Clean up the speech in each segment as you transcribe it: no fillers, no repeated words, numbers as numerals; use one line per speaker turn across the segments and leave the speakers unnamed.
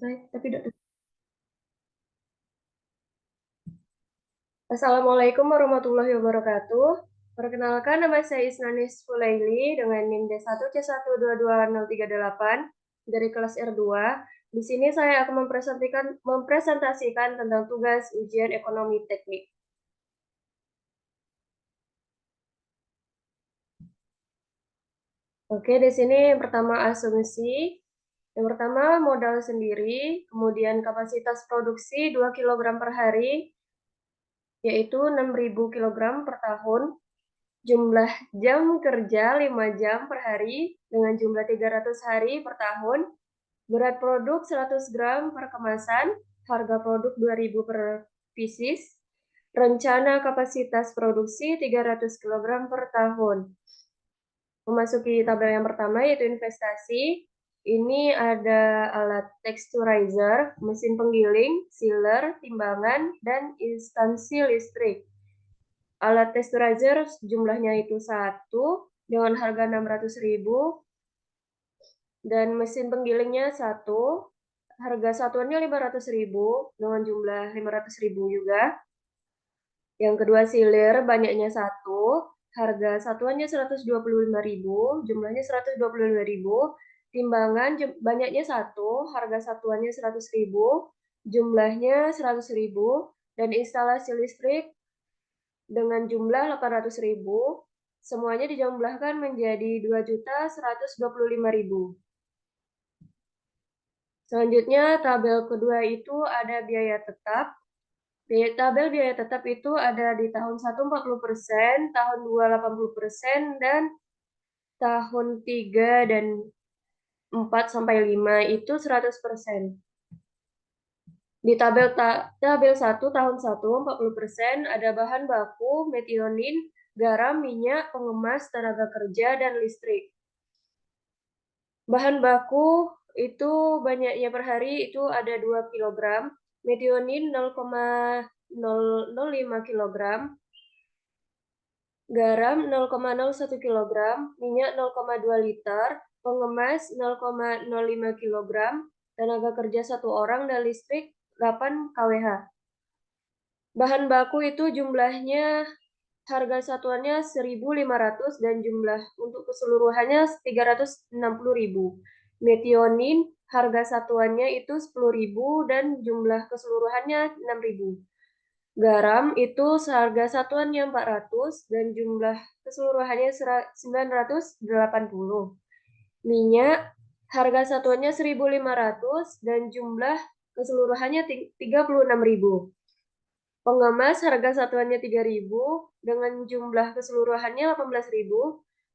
selesai, tapi udah. Assalamualaikum warahmatullahi wabarakatuh. Perkenalkan, nama saya Isnanis Fulaili dengan NIM D1C1222038 dari kelas R2. Di sini saya akan mempresentasikan tentang tugas ujian ekonomi teknik. Oke, di sini yang pertama asumsi. Yang pertama modal sendiri, kemudian kapasitas produksi 2 kg per hari, yaitu 6.000 kg per tahun. Jumlah jam kerja 5 jam per hari dengan jumlah 300 hari per tahun. Berat produk 100 gram per kemasan, harga produk 2.000 per pieces. Rencana kapasitas produksi 300 kg per tahun. Memasuki tabel yang pertama yaitu investasi. Ini ada alat texturizer, mesin penggiling, sealer, timbangan, dan instansi listrik. Alat texturizer jumlahnya itu 1 dengan harga 600.000 dan mesin penggilingnya 1, harga satuannya 500.000 dengan jumlah 500.000 juga. Yang kedua sealer banyaknya 1, harga satuannya 125.000, jumlahnya 125.000. Timbangan banyaknya 1, harga satuannya 100.000, jumlahnya 100.000. Dan instalasi listrik dengan jumlah 800.000, semuanya dijumlahkan menjadi 2.125.000. Selanjutnya tabel kedua itu ada biaya tetap. Tabel biaya tetap itu ada di tahun 1 40%, tahun 2 80%, dan tahun 3 dan 4 sampai 5 itu 100%. Di tabel 1 tahun 1 40% ada bahan baku, metionin, garam, minyak, pengemas, tenaga kerja, dan listrik. Bahan baku itu banyaknya per hari itu ada 2 kg, metionin 0,005 kg, garam 0,01 kg, minyak 0,2 liter, pengemas 0,05 kg, tenaga kerja 1 orang, dan listrik 8 kWh. Bahan baku itu jumlahnya harga satuannya 1.500 dan jumlah untuk keseluruhannya 360.000. Metionin harga satuannya itu 10.000 dan jumlah keseluruhannya 6.000. Garam itu harga satuannya 400 dan jumlah keseluruhannya 980. Minyak harga satuannya 1.500 dan jumlah keseluruhannya 36.000. Pengemas harga satuannya 3.000 dengan jumlah keseluruhannya 18.000.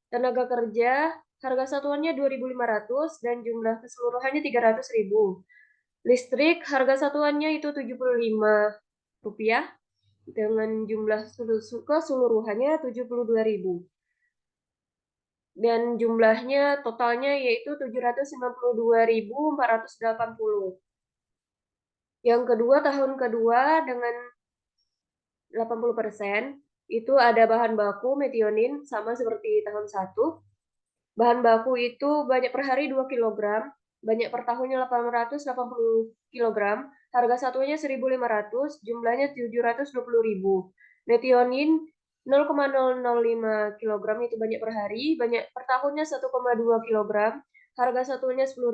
Tenaga kerja harga satuannya 2.500 dan jumlah keseluruhannya 300.000. Listrik harga satuannya itu 75 rupiah dengan jumlah keseluruhannya 72.000. Dan jumlahnya totalnya yaitu 792.480. Yang kedua, tahun kedua dengan 80%, itu ada bahan baku metionin sama seperti tahun 1. Bahan baku itu banyak per hari 2 kg, banyak per tahunnya 880 kg, harga satunya 1.500, jumlahnya 720.000. Metionin 0,005 kg itu banyak per hari, banyak per tahunnya 1,2 kg, harga satunya 10.000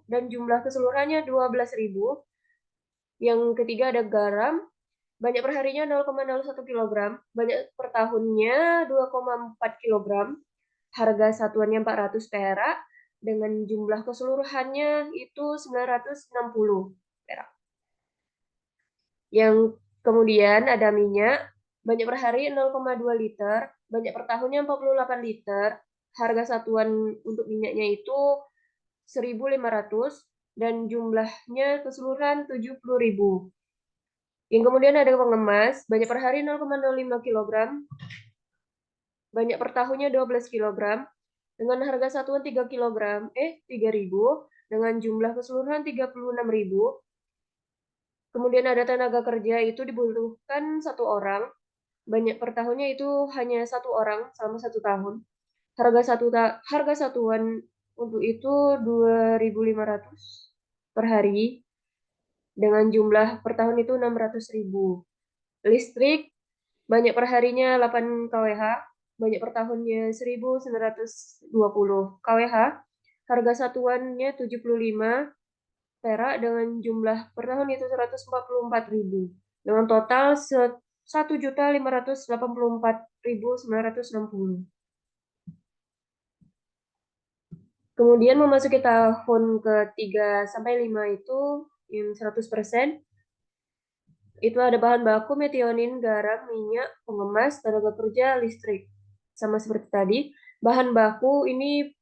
dan jumlah keseluruhannya 12.000. Yang ketiga ada garam, banyak perharinya 0,01 kg, banyak per tahunnya 2,4 kg, harga satuannya 400 perak, dengan jumlah keseluruhannya itu 960 perak. Yang kemudian ada minyak, banyak per hari 0,2 liter, banyak per tahunnya 48 liter, harga satuan untuk minyaknya itu 1.500 dan jumlahnya keseluruhan 70.000. Yang kemudian ada pengemas, banyak per hari 0,05 kg, banyak per tahunnya 12 kg, dengan harga satuan 3.000, dengan jumlah keseluruhan 36.000. Kemudian ada tenaga kerja itu dibutuhkan 1 orang, banyak per tahunnya itu hanya 1 orang selama 1 tahun. Harga satuan untuk itu 2.500 per hari. dengan jumlah per tahun itu 600.000. Listrik banyak perharinya 8 kWh, banyak per tahunnya 1.920 kWh, harga satuannya 75 perak dengan jumlah per tahun itu 144.000, dengan total 1.584.960. Kemudian memasuki tahun ke-3 sampai 5 itu yang 100%, itu ada bahan baku metionin, garam, minyak, pengemas, tenaga kerja, listrik. Sama seperti tadi, bahan baku ini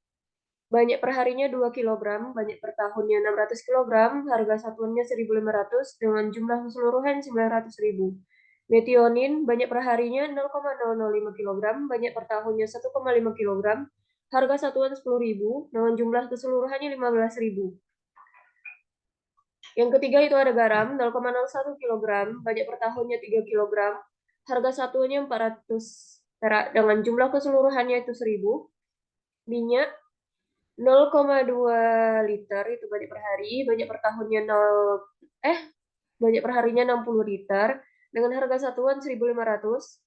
banyak perharinya 2 kg, banyak per tahunnya 600 kg, harga satuannya 1.500 dengan jumlah keseluruhan 900.000. Metionin banyak perharinya 0,005 kg, banyak per tahunnya 1,5 kg, harga satuan 10.000 dengan jumlah keseluruhannya 15.000. Yang ketiga itu ada garam 0,01 kg, banyak per tahunnya 3 kg, harga satuannya 400 perak dengan jumlah keseluruhannya itu 1.000. Minyak 0,2 liter itu banyak per hari, banyak per tahunnya banyak per harinya 60 liter dengan harga satuan 1.500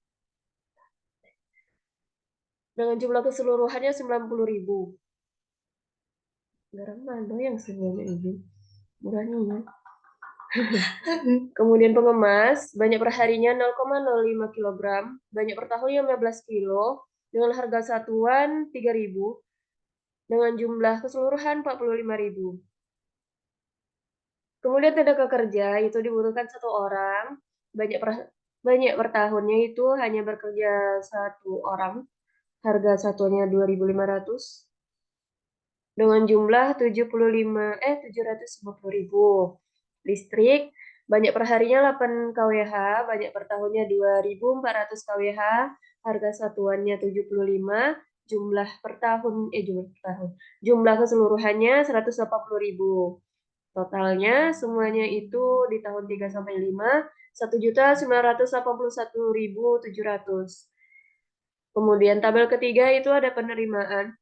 dengan jumlah keseluruhannya 90.000. Garam mana yang semuanya ini? Murahnya ya. Kemudian pengemas, banyak perharinya 0,05 kg, banyak per tahunnya 15 kilo, dengan harga satuan 3.000, dengan jumlah keseluruhan 45.000. Kemudian tenaga kerja itu dibutuhkan 1 orang, banyak per tahunnya itu hanya bekerja 1 orang, harga satuannya 2.500, dengan jumlah 750.000. Listrik banyak perharinya 8 kWh, banyak per tahunnya 2.400 kWh, harga satuannya 75, jumlah keseluruhannya 180.000. Totalnya semuanya itu di tahun 3 sampai 5 1.981.700. Kemudian tabel ketiga itu ada penerimaan.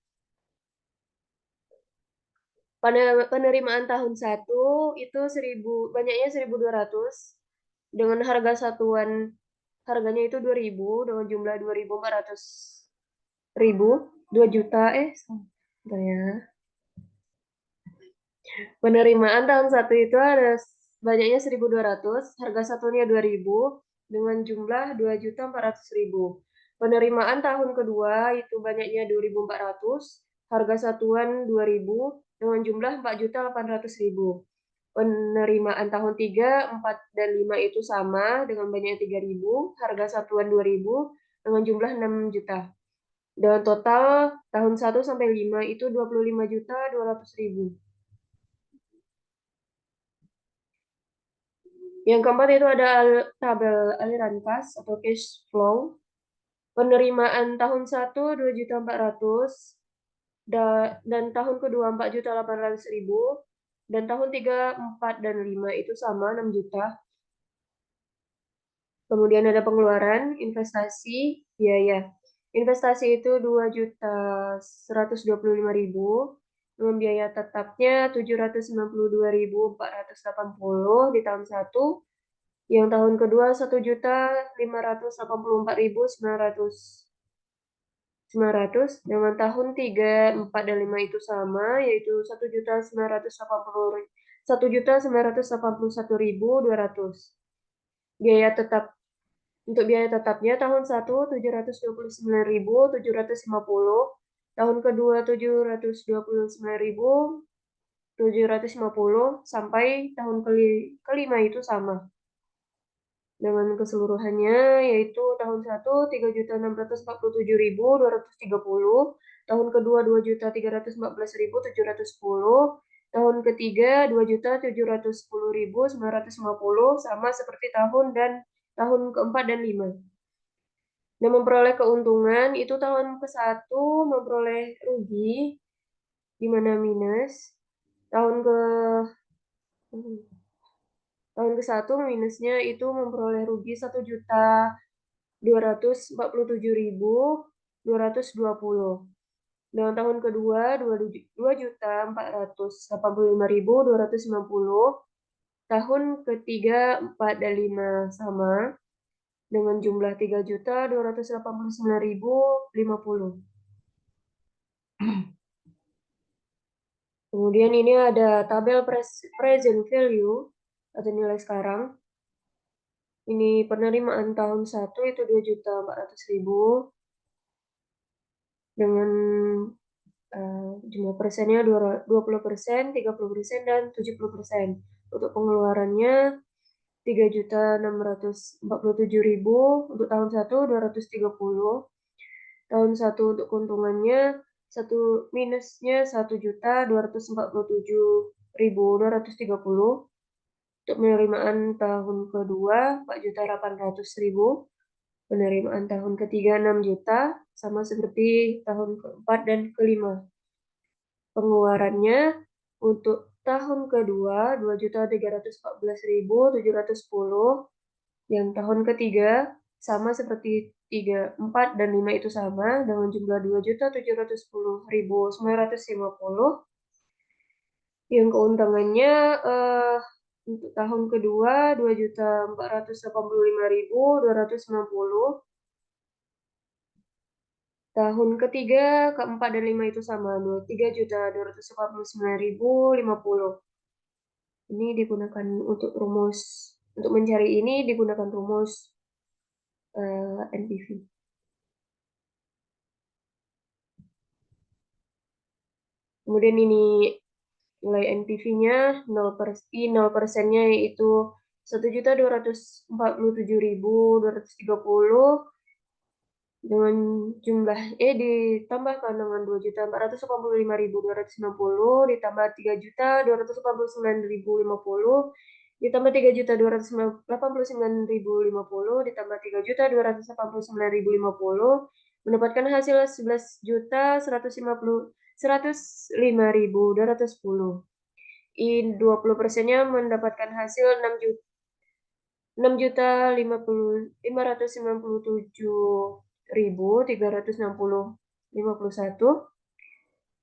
Pada penerimaan tahun 1 itu banyaknya 1.200 dengan harga satuan harganya itu 2.000 dengan jumlah 2 juta bentar ya. Penerimaan tahun 1 itu ada banyaknya 1.200, harga satunya 2.000 dengan jumlah 2.400.000. Penerimaan tahun kedua itu banyaknya 2.400, harga satuan 2.000 dengan jumlah 4.800.000. Penerimaan tahun 3, 4, dan 5 itu sama dengan banyaknya 3.000, harga satuan 2.000 dengan jumlah 6 juta. Dengan total tahun 1 sampai 5 itu 25.200.000. Yang keempat itu ada tabel aliran kas atau cash flow. Penerimaan tahun 1 2.400.000 dan tahun kedua 4.800.000 dan tahun 3, 4, dan 5 itu sama 6 juta. Kemudian ada pengeluaran, investasi, biaya. Investasi itu 2.125.000 dengan biaya tetapnya 792.480 di tahun 1. Yang tahun kedua 1.584.900 dengan tahun 3, 4, dan 5 itu sama, yaitu 1.981.200. Biaya tetap untuk biaya tetapnya tahun 1 729.750, tahun kedua 729.750 sampai tahun kelima itu sama. Dengan keseluruhannya yaitu tahun 1 3.647.230, tahun kedua 2.314.710, tahun ketiga 2.710.950 sama seperti tahun keempat dan 5. Dan memperoleh keuntungan itu tahun ke-1 memperoleh rugi di mana minus, tahun ke-1 minusnya itu memperoleh rugi 1.247.220. Dengan tahun kedua 2.485.250, tahun ketiga, 4, dan 5 sama dengan jumlah 3.289.050. Kemudian ini ada tabel present value atau nilai sekarang. Ini penerimaan tahun 1 itu 2.400.000 dengan jumlah persennya 20%, 30%, dan 70%. Untuk pengeluarannya 3.647.000 untuk tahun 1, 230. Tahun 1 untuk keuntungannya minusnya 1.247.230. Untuk penerimaan tahun kedua 4.800.000. Penerimaan tahun ketiga 6 juta, sama seperti tahun keempat dan kelima. Pengeluarannya untuk tahun kedua 2.314.710. Yang tahun ketiga sama seperti 3, 4, dan 5 itu sama dengan jumlah 2.710.950. Yang keuntungannya untuk tahun kedua 2.485.290. Tahun ketiga, keempat, dan 5 itu sama, 3.249.050. Ini digunakan untuk mencari ini digunakan rumus NPV. Kemudian ini nilai NPV-nya 0%-nya yaitu 1.247.230 dengan jumlah ditambahkan dengan 2.485.260 ditambah 3.249.050 ditambah 3.289.050 ditambah 3.289.050 mendapatkan hasil 11.105.210. 20%-nya mendapatkan hasil 6.597.361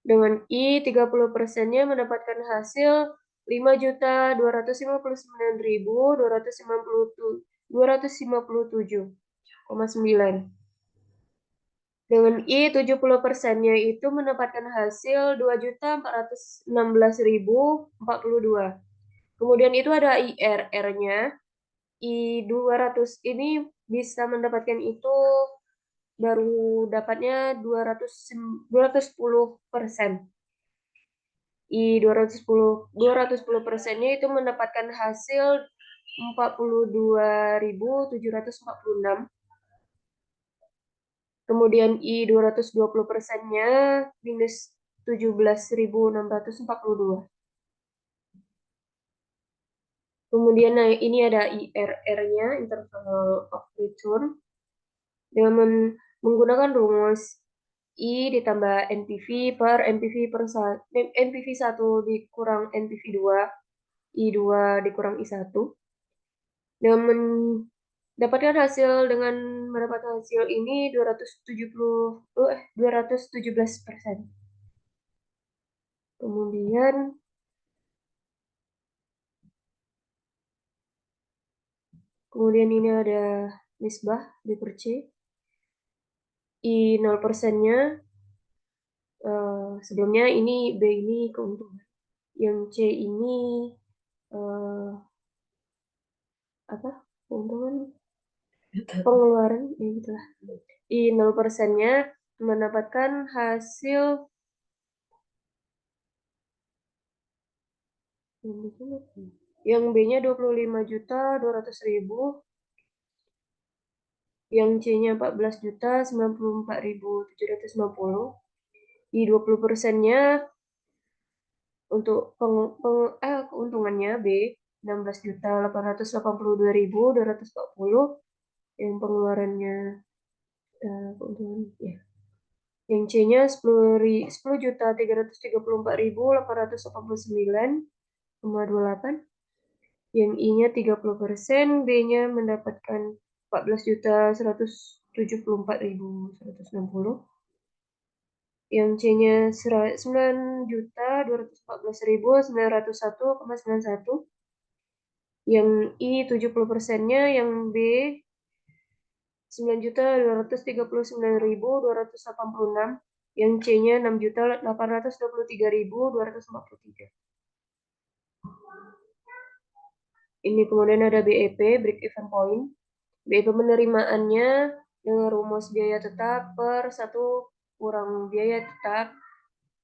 dengan 30%-nya mendapatkan hasil 5.259.257,9. Dengan 70%-nya itu mendapatkan hasil 2.416.042. Kemudian itu ada IRR-nya. I200 ini bisa mendapatatan itu baru dapatnya 210%. I210%-nya itu mendapatkan hasil 42.746. Kemudian I220%-nya minus 17.642. Kemudian ini ada IRR-nya, interval of return, dengan menggunakan rumus I ditambah NPV per NPV 1 dikurang NPV 2, I2 dikurang I1. Dengan mendapatkan hasil ini 217%. Kemudian ini ada nisbah di per C. I 0%-nya sebelumnya ini B ini keuntungan. Yang C ini keuntungan pengeluaran gitulah. I 0%-nya mendapatkan hasil yang B-nya 25.200.000, yang C-nya 14.094.750. I 20%-nya untuk keuntungannya B 16.882.240, yang pengeluarannya keuntungan ya. Yang C-nya 10.334.889,28. Yang I-nya 30%, B-nya mendapatkan 14.174.160. Yang C-nya 9.214.901,91. Yang I 70%-nya, yang B 9.239.286, yang C-nya 6.823.243. Ini kemudian ada BEP, break even point. BEP penerimaannya dengan rumus biaya tetap per 1 kurang biaya tetap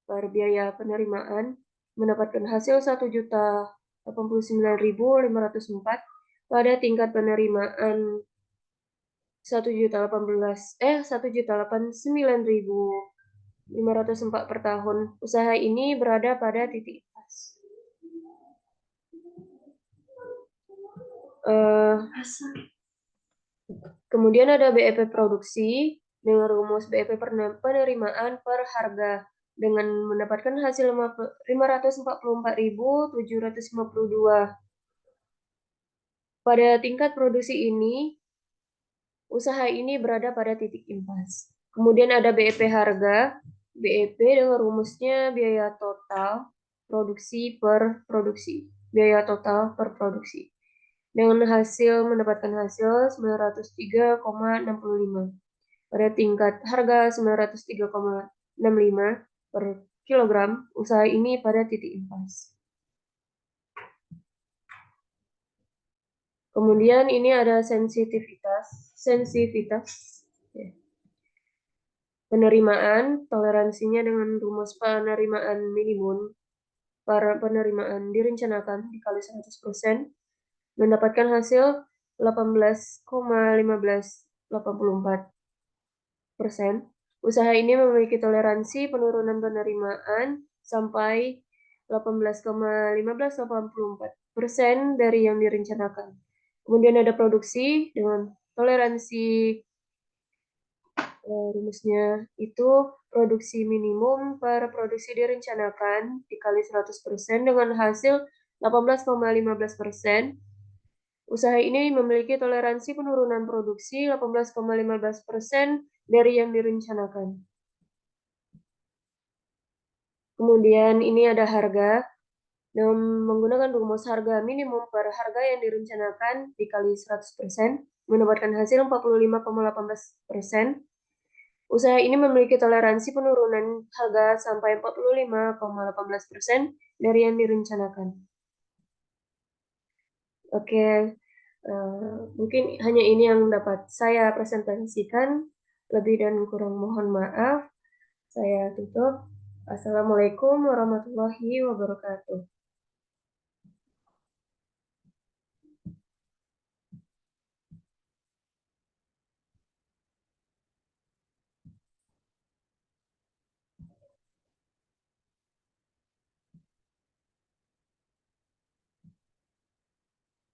per biaya penerimaan mendapatkan hasil 1.089.504 pada tingkat penerimaan 1.089.504 per tahun. Usaha ini berada pada titik pas. Kemudian ada BEP produksi dengan rumus BEP penerimaan per harga dengan mendapatkan hasil 544.752. Pada tingkat produksi ini, usaha ini berada pada titik impas. Kemudian ada BEP harga, BEP dengan rumusnya biaya total produksi per produksi, biaya total per produksi. Dengan mendapatkan hasil 903,65. Pada tingkat harga 903,65 per kilogram, usaha ini pada titik impas. Kemudian ini ada sensitivitas penerimaan, toleransinya dengan rumus penerimaan minimum para penerimaan direncanakan dikali 100%, mendapatkan hasil 18,1584%. Usaha ini memiliki toleransi penurunan penerimaan sampai 18,1584% dari yang direncanakan. Kemudian ada produksi dengan toleransi rumusnya itu produksi minimum per produksi direncanakan dikali 100% dengan hasil 18,15%. Usaha ini memiliki toleransi penurunan produksi 18,15% dari yang direncanakan. Kemudian ini ada harga. Dengan menggunakan rumus harga minimum per harga yang direncanakan dikali 100%, mendapatkan hasil 45,18%. Usaha ini memiliki toleransi penurunan harga sampai 45,18% dari yang direncanakan. Oke, mungkin hanya ini yang dapat saya presentasikan. Lebih dan kurang mohon maaf. Saya tutup. Assalamualaikum warahmatullahi wabarakatuh.